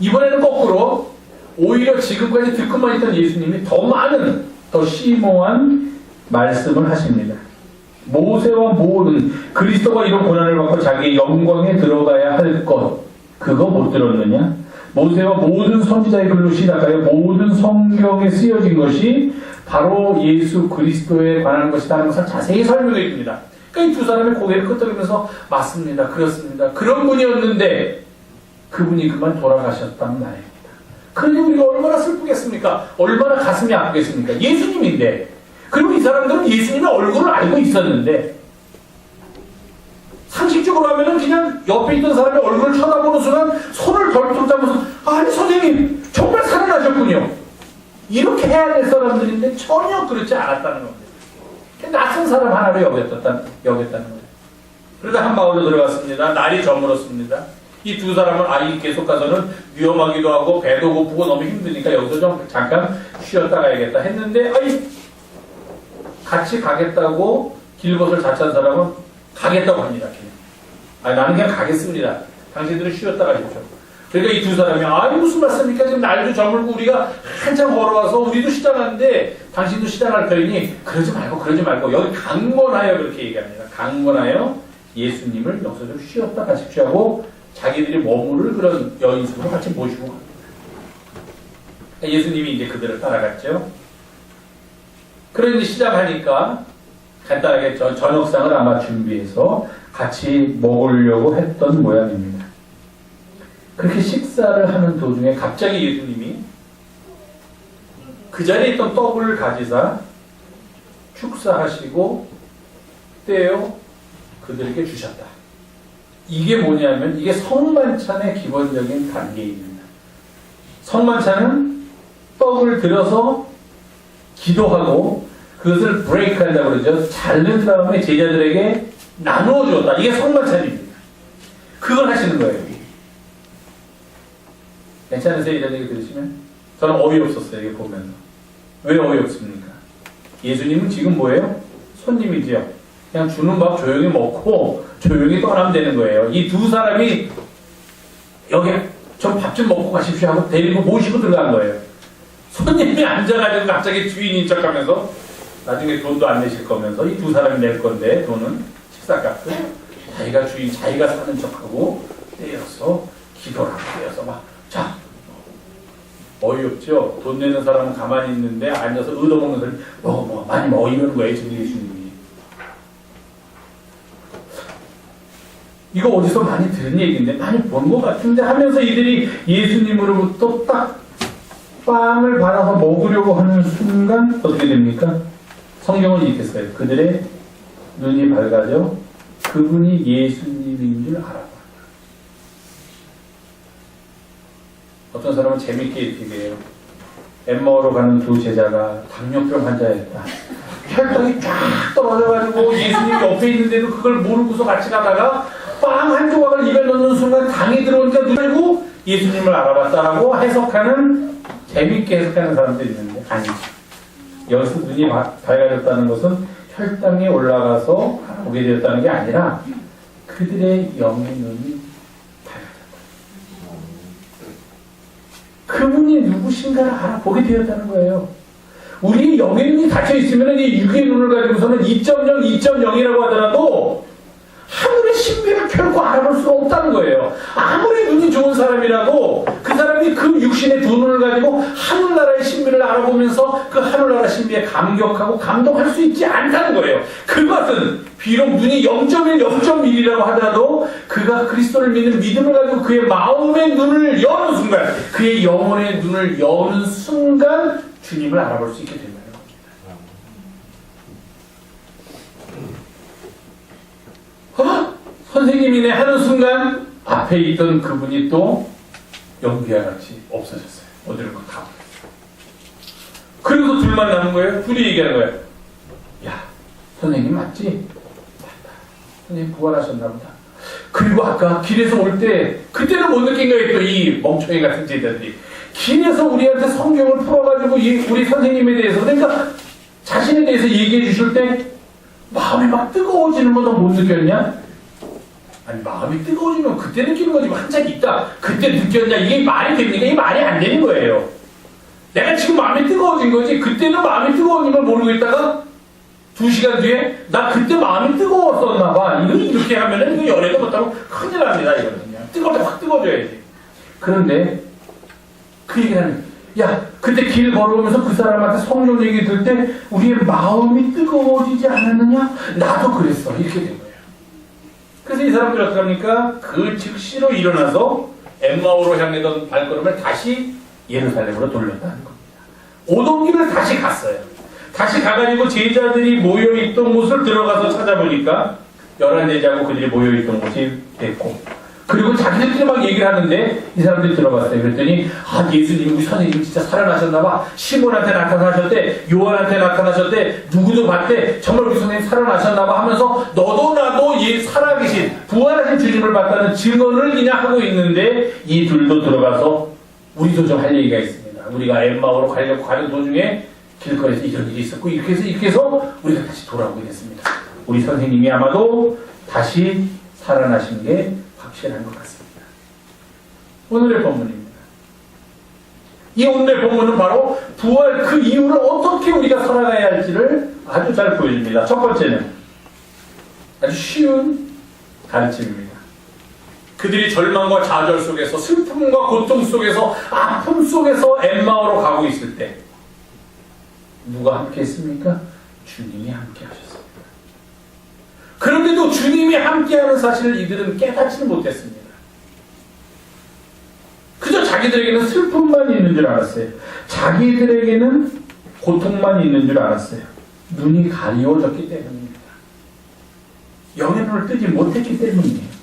이번에는 거꾸로 오히려 지금까지 듣고만 있던 예수님이 더 많은, 더 심오한 말씀을 하십니다. 모세와 모든 그리스도가 이런 고난을 받고 자기의 영광에 들어가야 할 것, 그거 못 들었느냐? 모세와 모든 선지자의 글로 시작하여 모든 성경에 쓰여진 것이 바로 예수 그리스도에 관한 것이라는 것을 자세히 설명해 줍니다. 그러니까 이 두 사람이 고개를 끄덕이면서 맞습니다. 그렇습니다. 그런 분이었는데 그분이 그만 돌아가셨다는 말입니다. 그런데 우리가 얼마나 슬프겠습니까? 얼마나 가슴이 아프겠습니까? 예수님인데, 그리고 이 사람들은 예수님의 얼굴을 알고 있었는데 상식적으로 하면은 그냥 옆에 있던 사람의 얼굴을 쳐다보는 순간 손을 덜덜 잡아서 아니 선생님 정말 살아나셨군요. 이렇게 해야 될 사람들인데 전혀 그렇지 않았다는 겁니다. 낯선 사람 하나로 여겼다는 거예요. 그러다 한마을로 들어갔습니다. 날이 저물었습니다. 이 두 사람은 이 계속 가서는 위험하기도 하고 배도 고프고 너무 힘드니까 여기서 좀 잠깐 쉬었다 가야겠다 했는데 같이 가겠다고 길벗을 자찬 사람은 가겠다고 합니다. 나는 그냥 가겠습니다. 당신들은 쉬었다 가십시오. 그러니까 이 두 사람이 무슨 말씀입니까? 지금 날도 저물고 우리가 한참 걸어와서 우리도 시장하는데 당신도 시장할 터이니 그러지 말고 여기 강권하여 그렇게 얘기합니다. 강권하여 예수님을 여기서 좀 쉬었다 가십시오 하고 자기들이 머무를 그런 여인숙으로 같이 모시고 갑니다. 예수님이 이제 그들을 따라갔죠. 그런데 시작하니까 간단하게 저녁상을 아마 준비해서 같이 먹으려고 했던 모양입니다. 그렇게 식사를 하는 도중에 갑자기 예수님이 그 자리에 있던 떡을 가지사 축사하시고 떼어 그들에게 주셨다. 이게 뭐냐면 이게 성만찬의 기본적인 단계입니다. 성만찬은 떡을 들어서 기도하고 그것을 브레이크한다고 그러죠. 자른 다음에 제자들에게 나누어 주었다. 이게 성만찬입니다. 그걸 하시는 거예요. 괜찮으세요? 이런 얘기 들으시면? 저는 어이없었어요. 이거 보면서. 왜 어이없습니까? 예수님은 지금 뭐예요? 손님이지요. 그냥 주는 밥 조용히 먹고 조용히 떠나면 되는 거예요. 이 두 사람이 여기 좀 밥 좀 먹고 가십시오 하고 데리고 모시고 들어간 거예요. 손님이 앉아가지고 갑자기 주인인 척하면서 나중에 돈도 안 내실 거면서 이 두 사람이 낼 건데 돈은 식사값을 자기가 사는 척하고 떼어서 기도를 하고 떼어서 자 어이없죠. 돈 내는 사람은 가만히 있는데 앉아서 얻어먹는 사람이 먹어 많이 먹어 이러는 거예요. 지금 예수님이. 이거 어디서 많이 들은 얘기인데 많이 본 것 같은데 하면서 이들이 예수님으로부터 딱 빵을 받아서 먹으려고 하는 순간 어떻게 됩니까? 성경은 이렇게 써요. 그들의 눈이 밝아져 그분이 예수님인 줄 알아봐. 어떤 사람은 재밌게 이렇게 얘기해요. 엠마오로 가는 두 제자가 당뇨병 환자였다. 혈당이 쫙 떨어져가지고 예수님 옆에 있는데도 그걸 모르고서 같이 가다가 빵 한 조각을 입에 넣는 순간 당이 들어오니까 눈을 예수님을 알아봤다라고 해석하는, 재밌게 해석하는 사람들이 있는데 아니지. 여기서 눈이 밝아졌다는 것은 혈당이 올라가서 보게 되었다는 게 아니라 그들의 영의 눈이 밝아졌다. 그분이 누구신가를 알아보게 되었다는 거예요. 우리 영의 눈이 닫혀 있으면 이 육의 눈을 가지고서는 2.0, 2.0이라고 하더라도 하늘의 신비를 결코 알아볼 수가 없다는 거예요. 아무리 눈이 좋은 사람이라도 그 사람이 그 육신의 두 눈을 가지고 하늘나라의 신비를 알아보면서 그 하늘나라 신비에 감격하고 감동할 수 있지 않다는 거예요. 그것은 비록 눈이 0.1, 0.1이라고 하더라도 그가 그리스도를 믿는 믿음을 가지고 그의 마음의 눈을 여는 순간, 그의 영혼의 눈을 여는 순간 주님을 알아볼 수 있게 됩니다. 선생님이네 하는 순간 앞에 있던 그분이 또 연기와 같이 없어졌어요. 어디로 가버렸어요. 그리고 둘만 남은 거예요. 둘이 얘기하는 거예요. 야, 선생님 맞지? 맞다. 선생님 부활하셨나 보다. 그리고 아까 길에서 올 때 그때는 못 느낀 거예요. 또 이 멍청이 같은 제자들이 길에서 우리한테 성경을 풀어가지고 우리 선생님에 대해서, 그러니까 자신에 대해서 얘기해 주실 때 마음이 막 뜨거워지는 거 너 못 느꼈냐? 아니, 마음이 뜨거워지면 그때 느끼는 거지. 한참 있다 그때 느꼈냐? 이게 말이 됩니까? 이게 말이 안 되는 거예요. 내가 지금 마음이 뜨거워진 거지 그때는 마음이 뜨거워진 걸 모르고 있다가 2시간 뒤에 나 그때 마음이 뜨거웠었나 봐. 이거 이렇게 하면은 이거 연애도 못하고 큰일 납니다. 이거는요. 뜨거울 때 확 뜨거워져야지. 그런데 그 얘기를 하는, 야, 그때 길 걸어오면서 그 사람한테 성령 얘기 들을 때 우리의 마음이 뜨거워지지 않았느냐? 나도 그랬어. 이렇게 된 거예요. 그래서 이 사람들이 어떻게 합니까? 그 즉시로 일어나서 엠마오로 향하던 발걸음을 다시 예루살렘으로 돌렸다는 겁니다. 오던 길을 다시 갔어요. 다시 가가지고 제자들이 모여있던 곳을 들어가서 찾아보니까 11제자고 그들이 모여있던 곳이 됐고, 그리고 자기들끼리 막 얘기를 하는데 이 사람들이 들어갔어요. 그랬더니 아, 예수님, 우리 선생님 진짜 살아나셨나봐. 시몬한테 나타나셨대, 요한한테 나타나셨대, 누구도 봤대, 정말 우리 선생님 살아나셨나봐 하면서 너도 나도 살아계신 부활하신 주님을 봤다는 증언을 그냥 하고 있는데 이 둘도 들어가서 우리도 좀 할 얘기가 있습니다. 우리가 엠마오로 가려고 가는 도중에 길거리에서 이런 일이 있었고 이렇게 해서 우리가 다시 돌아오게 됐습니다. 우리 선생님이 아마도 다시 살아나신 게 확실한 것 같습니다. 오늘의 본문입니다. 이 오늘의 본문은 바로 부활 그 이후를 어떻게 우리가 살아가야 할지를 아주 잘 보여줍니다. 첫 번째는 아주 쉬운 가르침입니다. 그들이 절망과 좌절 속에서, 슬픔과 고통 속에서, 아픔 속에서 엠마오로 가고 있을 때 누가 함께 했습니까? 주님이 함께 하셨습니다. 그런데도 주님이 함께하는 사실을 이들은 깨닫지는 못했습니다. 그저 자기들에게는 슬픔만 있는 줄 알았어요. 자기들에게는 고통만 있는 줄 알았어요. 눈이 가리워졌기 때문입니다. 영의 눈을 뜨지 못했기 때문이에요.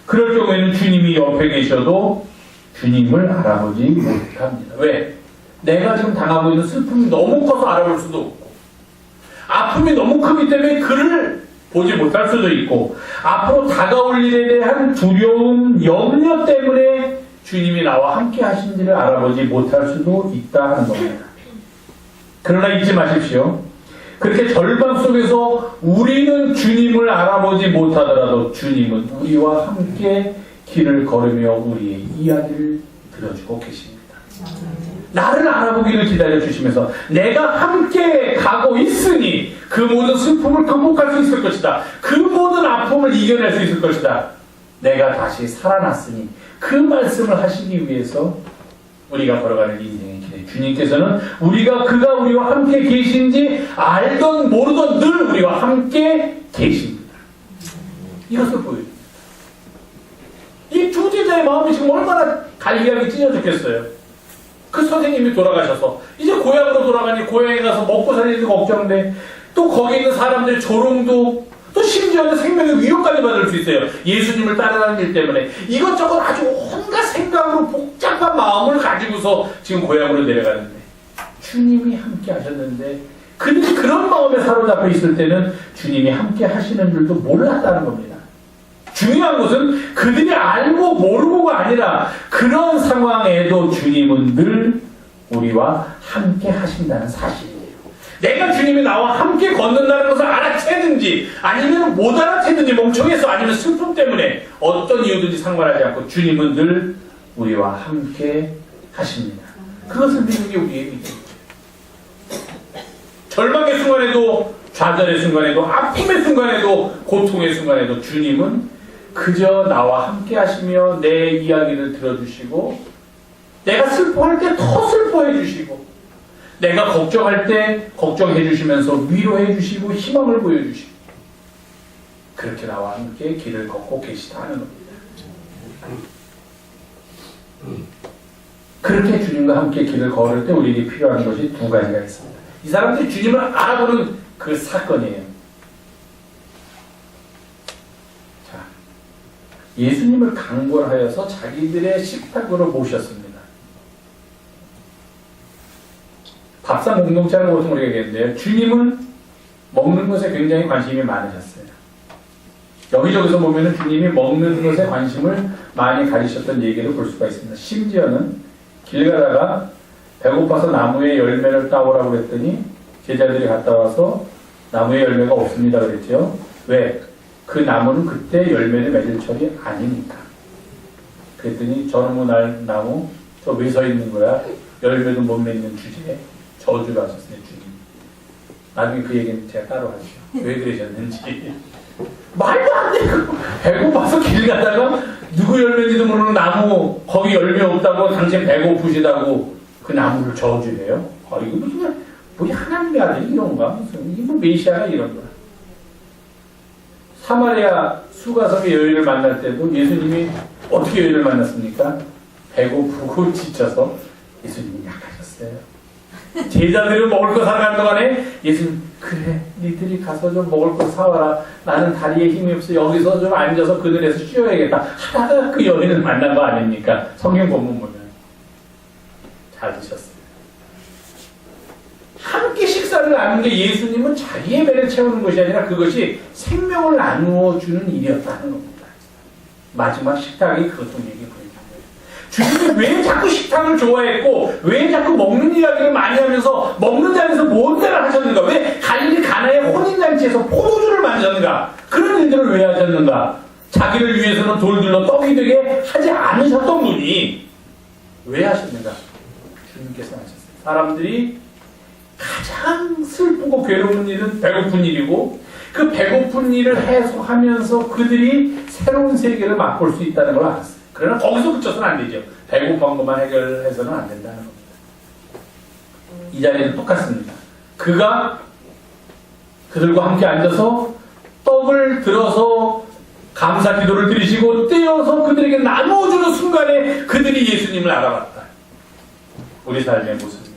그럴 경우에는 주님이 옆에 계셔도 주님을 알아보지 못합니다. 왜? 내가 지금 당하고 있는 슬픔이 너무 커서 알아볼 수도 없고, 아픔이 너무 크기 때문에 그를 보지 못할 수도 있고, 앞으로 다가올 일에 대한 두려움, 염려 때문에 주님이 나와 함께 하신지를 알아보지 못할 수도 있다 하는 겁니다. 그러나 잊지 마십시오. 그렇게 절망 속에서 우리는 주님을 알아보지 못하더라도 주님은 우리와 함께 길을 걸으며 우리의 이야기를 들어주고 계십니다. 나를 알아보기를 기다려주시면서 내가 함께 가고 있으니 그 모든 슬픔을 극복할 수 있을 것이다. 그 모든 아픔을 이겨낼 수 있을 것이다. 내가 다시 살아났으니 그 말씀을 하시기 위해서 우리가 걸어가는 인생의 길에 주님께서는 그가 우리와 함께 계신지 알던 모르던 늘 우리와 함께 계십니다. 이것을 보여줍니다. 이 두 제자의 마음이 지금 얼마나 갈기갈기 찢어졌겠어요. 그 선생님이 돌아가셔서 이제 고향으로 돌아가니 고향에 가서 먹고 살리는 걱정돼, 또 거기 있는 사람들 조롱도 또 심지어는 생명의 위협까지 받을 수 있어요. 예수님을 따라가는 일 때문에. 이것저것 아주 온갖 생각으로 복잡한 마음을 가지고서 지금 고향으로 내려가는데 주님이 함께 하셨는데 그들이 그런 마음에 사로잡혀 있을 때는 주님이 함께 하시는 줄도 몰랐다는 겁니다. 중요한 것은 그들이 알고 모르고가 아니라 그런 상황에도 주님은 늘 우리와 함께 하신다는 사실이에요. 내가 주님이 나와 함께 걷는다는 것을 알아채든지 아니면 못 알아채든지 멍청해서 아니면 슬픔 때문에 어떤 이유든지 상관하지 않고 주님은 늘 우리와 함께 하십니다. 그것을 믿는 게 우리의 믿음이죠. 절망의 순간에도 좌절의 순간에도 아픔의 순간에도 고통의 순간에도 주님은 그저 나와 함께 하시며 내 이야기를 들어주시고 내가 슬퍼할 때 더 슬퍼해 주시고 내가 걱정할 때 걱정해 주시면서 위로해 주시고 희망을 보여주시고 그렇게 나와 함께 길을 걷고 계시다 하는 겁니다. 그렇게 주님과 함께 길을 걸을 때 우리에게 필요한 것이 두 가지가 있습니다. 이 사람들이 주님을 알아보는 그 사건이에요. 자, 예수님을 강권하여서 자기들의 식탁으로 모셨습니다. 밥상 공동체라는 보통 우리가 얘기했는데요. 주님은 먹는 것에 굉장히 관심이 많으셨어요. 여기저기서 보면 주님이 먹는 것에 관심을 많이 가지셨던 얘기를 볼 수가 있습니다. 심지어는 길 가다가 배고파서 나무의 열매를 따오라고 그랬더니 제자들이 갔다 와서 나무의 열매가 없습니다 그랬죠. 왜? 그 나무는 그때 열매를 맺을 철이 아니니까. 그랬더니 저놈의 나무 저 왜 서 있는 거야? 열매도 못 맺는 주제에 저주를 하셨어요. 주님. 나중에 그 얘기는 제가 따로 하죠. 왜 그러셨는지. 말도 안 돼. 배고파서 길 가다가 누구 열매인지도 모르는 나무 거기 열매 없다고 당신 배고프시다고 그 나무를 저주해요? 이거 무슨 우리 하나님의 아들이 이런가? 무슨 이거 메시아가 이런 거야. 사마리아 수가성의 여인을 만날 때도 예수님이 어떻게 여인을 만났습니까? 배고프고 지쳐서 예수님이 약하셨어요. 제자들은 먹을 거 사가는 동안에 예수님 그래 니들이 가서 좀 먹을 거 사와라. 나는 다리에 힘이 없어 여기서 좀 앉아서 그늘에서 쉬어야겠다 하다가 그 여인을 만난 거 아닙니까? 성경 본문 보면 잘 드셨어요. 함께 식사를 나누는 게 예수님은 자기의 배를 채우는 것이 아니라 그것이 생명을 나누어 주는 일이었다는 겁니다. 마지막 식탁이 그것도 얘기 보이는 거예요. 주님이 왜 자꾸 식탁을 좋아했고 왜 자꾸 먹는 이야기를 많이 하면서 먹는 자리에서 뭔가를 하셨는가? 왜 갈릴리 가나의 혼인잔치에서 포도주를 만졌는가? 그런 일들을 왜 하셨는가? 자기를 위해서는 돌들로 떡이 되게 하지 않으셨던 분이 왜 하셨는가? 주님께서 하셨어요. 사람들이 가장 슬프고 괴로운 일은 배고픈 일이고 그 배고픈 일을 해소하면서 그들이 새로운 세계를 맛볼 수 있다는 걸 알았어요. 그러나 거기서 그쳐서는 안 되죠. 배고픈 것만 해결해서는 안 된다는 겁니다. 이 자리는 똑같습니다. 그가 그들과 함께 앉아서 떡을 들어서 감사 기도를 드리시고 떼어서 그들에게 나누어주는 순간에 그들이 예수님을 알아봤다. 우리 삶의 모습입니다.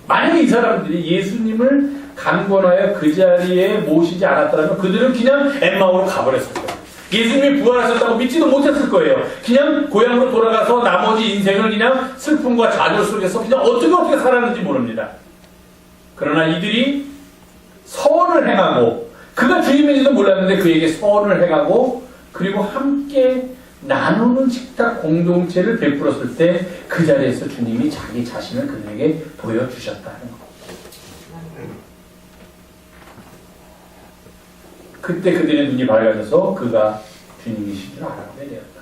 만약에 이 사람들이 예수님을 강권하여 그 자리에 모시지 않았다면 그들은 그냥 엠마오로 가버렸을 거예요. 예수님이 부활하셨다고 믿지도 못했을 거예요. 그냥 고향으로 돌아가서 나머지 인생을 그냥 슬픔과 좌절 속에서 그냥 어떻게 살았는지 모릅니다. 그러나 이들이 서원을 행하고 그가 주님인지도 몰랐는데 그에게 서원을 행하고 그리고 함께 나누는 식탁 공동체를 베풀었을 때 그 자리에서 주님이 자기 자신을 그들에게 보여주셨다는 것. 그때 그들의 눈이 밝아져서 그가 주님이신 줄 알아보게 되었다.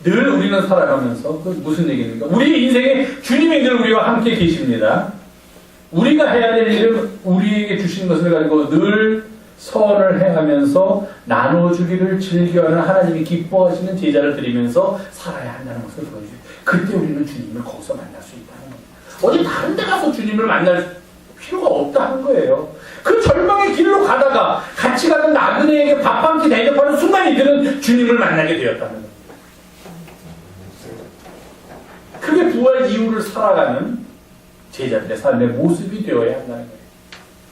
늘 우리는 살아가면서 그 무슨 얘기입니까? 우리 인생에 주님이 늘 우리와 함께 계십니다. 우리가 해야 될 일은 우리에게 주신 것을 가지고 늘 서원을 행하면서 나눠주기를 즐겨하는 하나님이 기뻐하시는 제자를 드리면서 살아야 한다는 것을 보여줘요. 그때 우리는 주님을 거기서 만날 수 있다는 겁니다. 어디 다른 데 가서 주님을 만날 필요가 없다는 거예요. 그 절망의 길로 가다가 같이 가던 나그네에게 밥 한 끼 대접하는 순간 이들은 주님을 만나게 되었다는 겁니다. 그게 부활 이후를 살아가는 제자들의 삶의 모습이 되어야 한다는 거예요.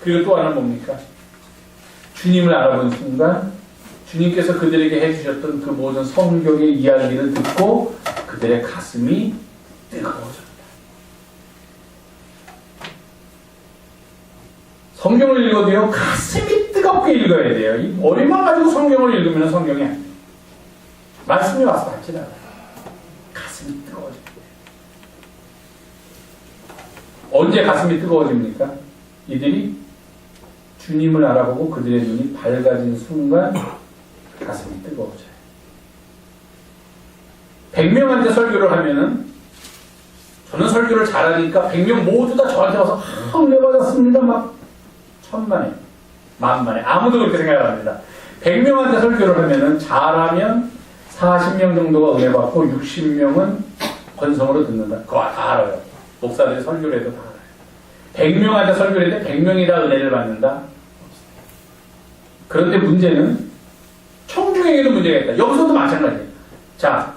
그리고 또 하나는 뭡니까? 주님을 알아본 순간 주님께서 그들에게 해주셨던 그 모든 성경의 이야기를 듣고 그들의 가슴이 뜨거워졌다. 성경을 읽어도요, 가슴이 뜨겁게 읽어야 돼요. 이 머리만 가지고 성경을 읽으면 성경이 안 돼요. 말씀이 와서 닿지 않아요. 가슴이 뜨거워집니다. 언제 가슴이 뜨거워집니까? 이들이 주님을 알아보고 그들의 눈이 밝아진 순간 가슴이 뜨거워져요. 100명한테 설교를 하면은, 저는 설교를 잘하니까 100명 모두 다 저한테 와서 은혜 받았습니다. 막 1000만에, 10,000만에. 아무도 그렇게 생각 안 합니다. 100명한테 설교를 하면은 잘하면 40명 정도가 은혜 받고 60명은 건성으로 듣는다. 그거 다 알아요. 목사들이 설교를 해도 다 알아요. 100명한테 설교를 했는데 100명이 다 은혜를 받는다. 그런데 문제는 청중에게도 문제가 있다. 여기서도 마찬가지예요. 자,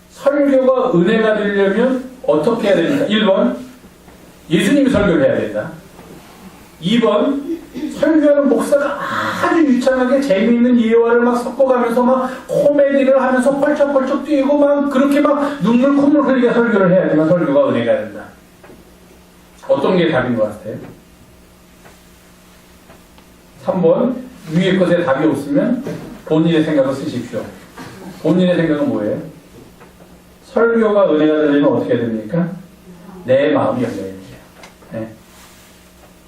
설교가 은혜가 되려면 어떻게 해야 됩니까? 1번, 예수님이 설교를 해야 된다. 2번, 설교하는 목사가 아주 유창하게 재미있는 예화를 막 섞어가면서 막 코미디를 하면서 펄쩍펄쩍 뛰고 막 그렇게 막 눈물 콧물 흘리게 설교를 해야지만 설교가 은혜가 된다. 어떤 게 답인 것 같아요? 3번, 위에 것에 답이 없으면 본인의 생각을 쓰십시오. 본인의 생각은 뭐예요? 설교가 은혜가 되려면 어떻게 해야 됩니까? 내 마음이 열려야 돼요. 네.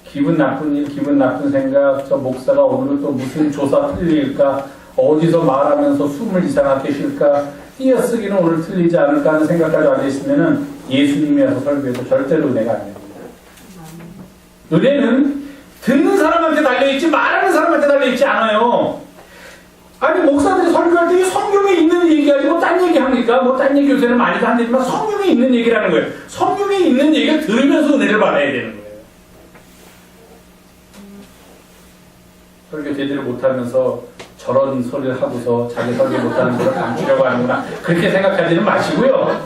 기분 나쁜 일, 기분 나쁜 생각, 저 목사가 오늘 또 무슨 조사 틀릴까, 어디서 말하면서 숨을 이상하게 쉴까, 띄어쓰기는 오늘 틀리지 않을까 하는 생각까지 앉아있으면 예수님이 와서 설교해도 절대로 은혜가 안 됩니다. 은혜는 듣는 사람한테 달려있지 말하는 사람한테 달려있지 않아요. 아니 목사들이 설교할 때 성경에 있는 얘기하지 뭐 딴 얘기합니까? 뭐 딴 얘기 요새는 많이도 안 되지만 성경에 있는 얘기라는 거예요. 성경에 있는 얘기를 들으면서 은혜를 받아야 되는 거예요. 설교 제대로 못하면서 저런 소리를 하고서 자기 설교 못하는 걸 감추려고 하는구나. 그렇게 생각하지는 마시고요.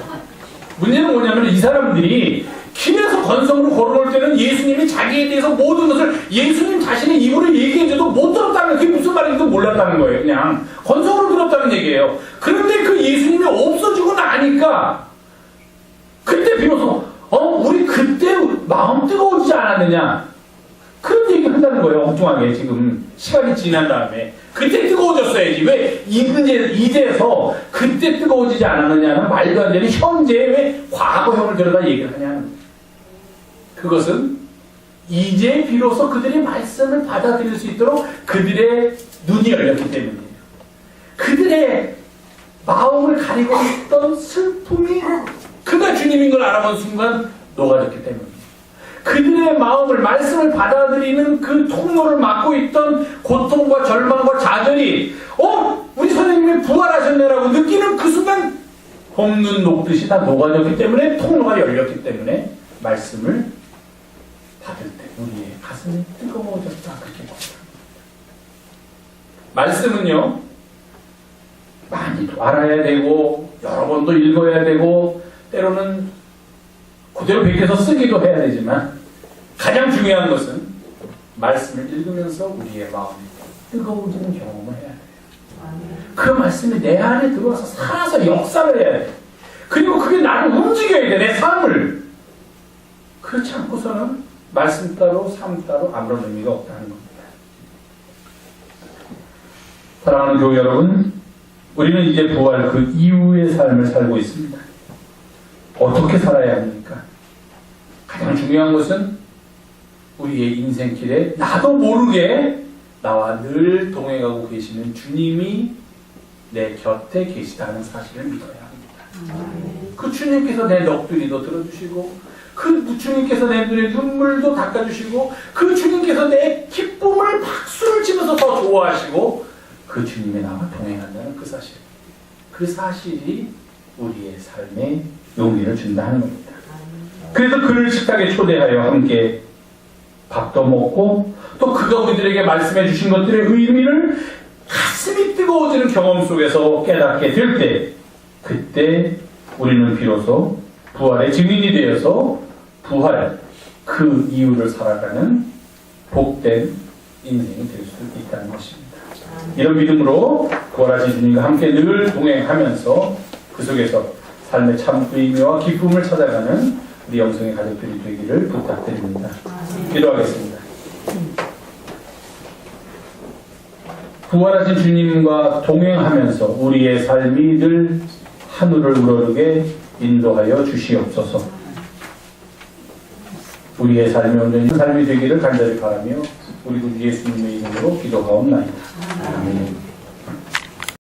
문제는 뭐냐면 이 사람들이 길에서 건성으로 걸어올 때는 예수님이 자기에 대해서 모든 것을 예수님 자신의 입으로 얘기해줘도 못 들었다는, 그게 무슨 말인지도 몰랐다는 거예요. 그냥 건성으로 들었다는 얘기예요. 그런데 그 예수님이 없어지고 나니까 그때 비로소 우리 그때 마음 뜨거워지지 않았느냐, 그런 얘기 한다는 거예요. 엉뚱하게 지금 시간이 지난 다음에 그때 뜨거워졌어야지. 왜 이제서 그때 뜨거워지지 않았느냐는 말도 안 되는 현재의 왜 과거형을 들여다 얘기를 하냐는 거예요. 그것은 이제 비로소 그들이 말씀을 받아들일 수 있도록 그들의 눈이 열렸기 때문이에요. 그들의 마음을 가리고 있던 슬픔이 그가 주님인 걸 알아본 순간 녹아졌기 때문이에요. 그들의 마음을, 말씀을 받아들이는 그 통로를 막고 있던 고통과 절망과 좌절이 우리 선생님이 부활하셨네라고 느끼는 그 순간 봄눈 녹듯이 다 녹아졌기 때문에, 통로가 열렸기 때문에 말씀을 받을 때 우리의 가슴이 뜨거워졌다, 그렇게 말합니다. 말씀은요, 많이도 알아야 되고 여러 번도 읽어야 되고 때로는 그대로 베껴서 쓰기도 해야 되지만, 가장 중요한 것은 말씀을 읽으면서 우리의 마음이 뜨거워지는 경험을 해야 돼요. 그 말씀이 내 안에 들어와서 살아서 역사를 해야 돼. 그리고 그게 나를 움직여야 돼, 내 삶을. 그렇지 않고서는 말씀 따로 삶 따로 아무런 의미가 없다는 겁니다. 사랑하는 교회 여러분, 우리는 이제 부활 그 이후의 삶을 살고 있습니다. 어떻게 살아야 합니까? 가장 중요한 것은 우리의 인생길에 나도 모르게 나와 늘 동행하고 계시는 주님이 내 곁에 계시다는 사실을 믿어야 합니다. 그 주님께서 내 넋두리도 들어주시고, 그 주님께서 내 눈에 눈물도 닦아주시고, 그 주님께서 내 기쁨을 박수를 치면서 더 좋아하시고, 그 주님의 나와 동행한다는 그 사실, 그 사실이 우리의 삶에 용기를 준다는 겁니다. 그래서 그를 식탁에 초대하여 함께 밥도 먹고, 또 그가 우리들에게 말씀해 주신 것들의 의미를 가슴이 뜨거워지는 경험 속에서 깨닫게 될 때, 그때 우리는 비로소 부활의 증인이 되어서 부활 그 이유를 살아가는 복된 인생이 될 수 있다는 것입니다. 이런 믿음으로 부활하신 주님과 함께 늘 동행하면서 그 속에서 삶의 참 의미와 기쁨을 찾아가는 우리 영성의 가족들이 되기를 부탁드립니다. 기도하겠습니다. 부활하신 주님과 동행하면서 우리의 삶이 늘 하늘을 우러르게 인도하여 주시옵소서. 우리의 삶이 온전히 삶이 되기를 간절히 바라며 우리 구 예수님의 이름으로 기도하옵나이다. 아멘.